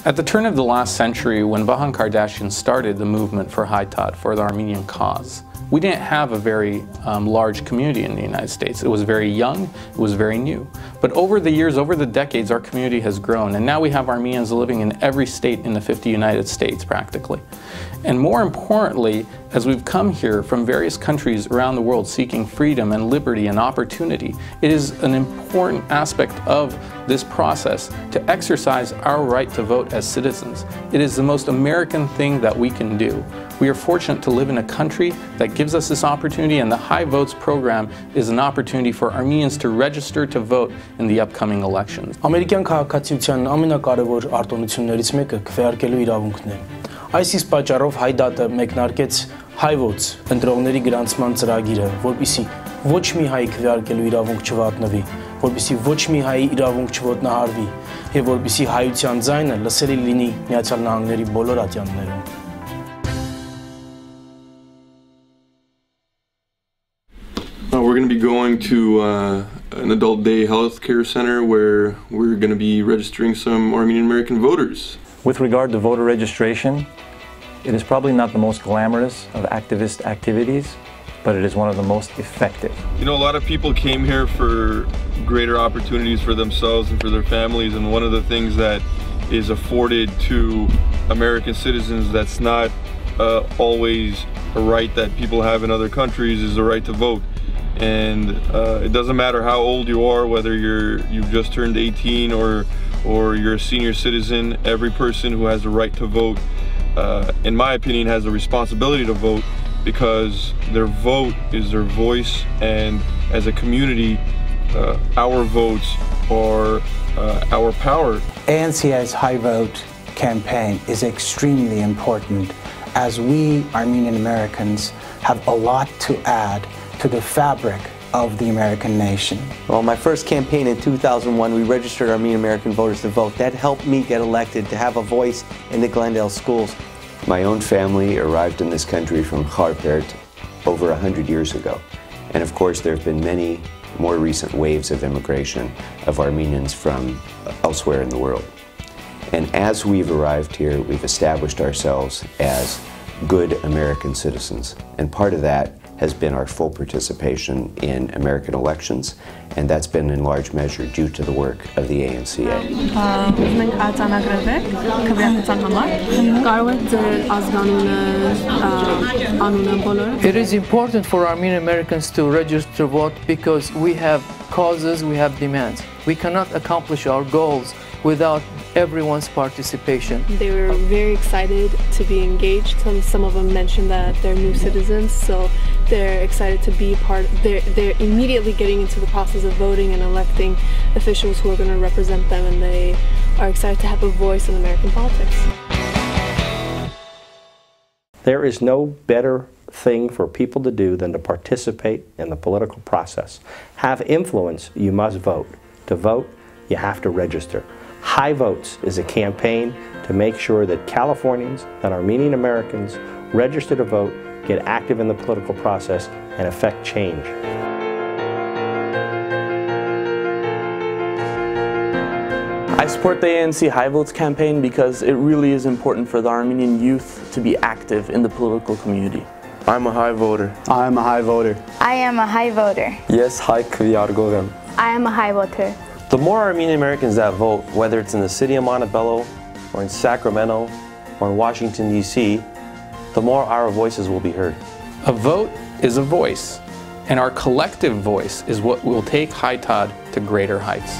At the turn of the last century, when Vahan Kardashian started the movement for HYE, for the Armenian cause, we didn't have a very large community in the United States. It was very young, it was very new. But over the years, over the decades, our community has grown, and now we have Armenians living in every state in the 50 United States, practically. And more importantly, as we've come here from various countries around the world seeking freedom and liberty and opportunity, it is an important aspect of this process to exercise our right to vote as citizens. It is the most American thing that we can do. We are fortunate to live in a country that gives us this opportunity, and the HYE Votes program is an opportunity for Armenians to register to vote in the upcoming elections. Ամերիկյան քաղաքացիության ամենակարևոր արտոնություններից մեկը քվեարկելու իրավունքն է։ Այս իսկ պատճառով HYE մեկնարկեց HYE Votes ընտրողների գրանցման ծրագիրը, որպեսզի ոչ մի հայ քվեարկելու իրավունք չվատնվի, որպեսզի ոչ մի հայ իրավունք չոտնահարվի, եւ որպեսզի հայության ձայնը լսելի լինի Միացյալ Նահանգների բոլոր ատյաններում։ We're going to be going to an adult day health care center where we're going to be registering some Armenian American voters. With regard to voter registration, it is probably not the most glamorous of activist activities, but it is one of the most effective. You know, a lot of people came here for greater opportunities for themselves and for their families, and one of the things that is afforded to American citizens that's not always a right that people have in other countries is the right to vote. And it doesn't matter how old you are, whether you've just turned 18 or you're a senior citizen. Every person who has the right to vote, in my opinion, has a responsibility to vote, because their vote is their voice, and as a community, our votes are our power. ANCA's HYE Vote campaign is extremely important, as we Armenian Americans have a lot to add to the fabric of the American nation. Well, my first campaign in 2001, we registered Armenian American voters to vote. That helped me get elected, to have a voice in the Glendale schools. My own family arrived in this country from HYE over 100 years ago. And of course, there have been many more recent waves of immigration of Armenians from elsewhere in the world. And as we've arrived here, we've established ourselves as good American citizens. And part of that has been our full participation in American elections, and that's been in large measure due to the work of the ANCA. It is important for Armenian Americans to register to vote because we have causes, we have demands. We cannot accomplish our goals without everyone's participation. They were very excited to be engaged. Some of them mentioned that they're new citizens, so they're excited to be part. They're immediately getting into the process of voting and electing officials who are going to represent them, and they are excited to have a voice in American politics. There is no better thing for people to do than to participate in the political process. Have influence, you must vote. To vote, you have to register. HYE Votes is a campaign to make sure that Californians and Armenian Americans register to vote, get active in the political process, and affect change. I support the ANC HYE Votes campaign because it really is important for the Armenian youth to be active in the political community. I'm a HYE voter. I am a HYE voter. I am a HYE voter. Yes, HYE kvyargov. I am a HYE voter. The more Armenian Americans that vote, whether it's in the city of Montebello, or in Sacramento, or in Washington, D.C., the more our voices will be heard. A vote is a voice, and our collective voice is what will take HYE to greater heights.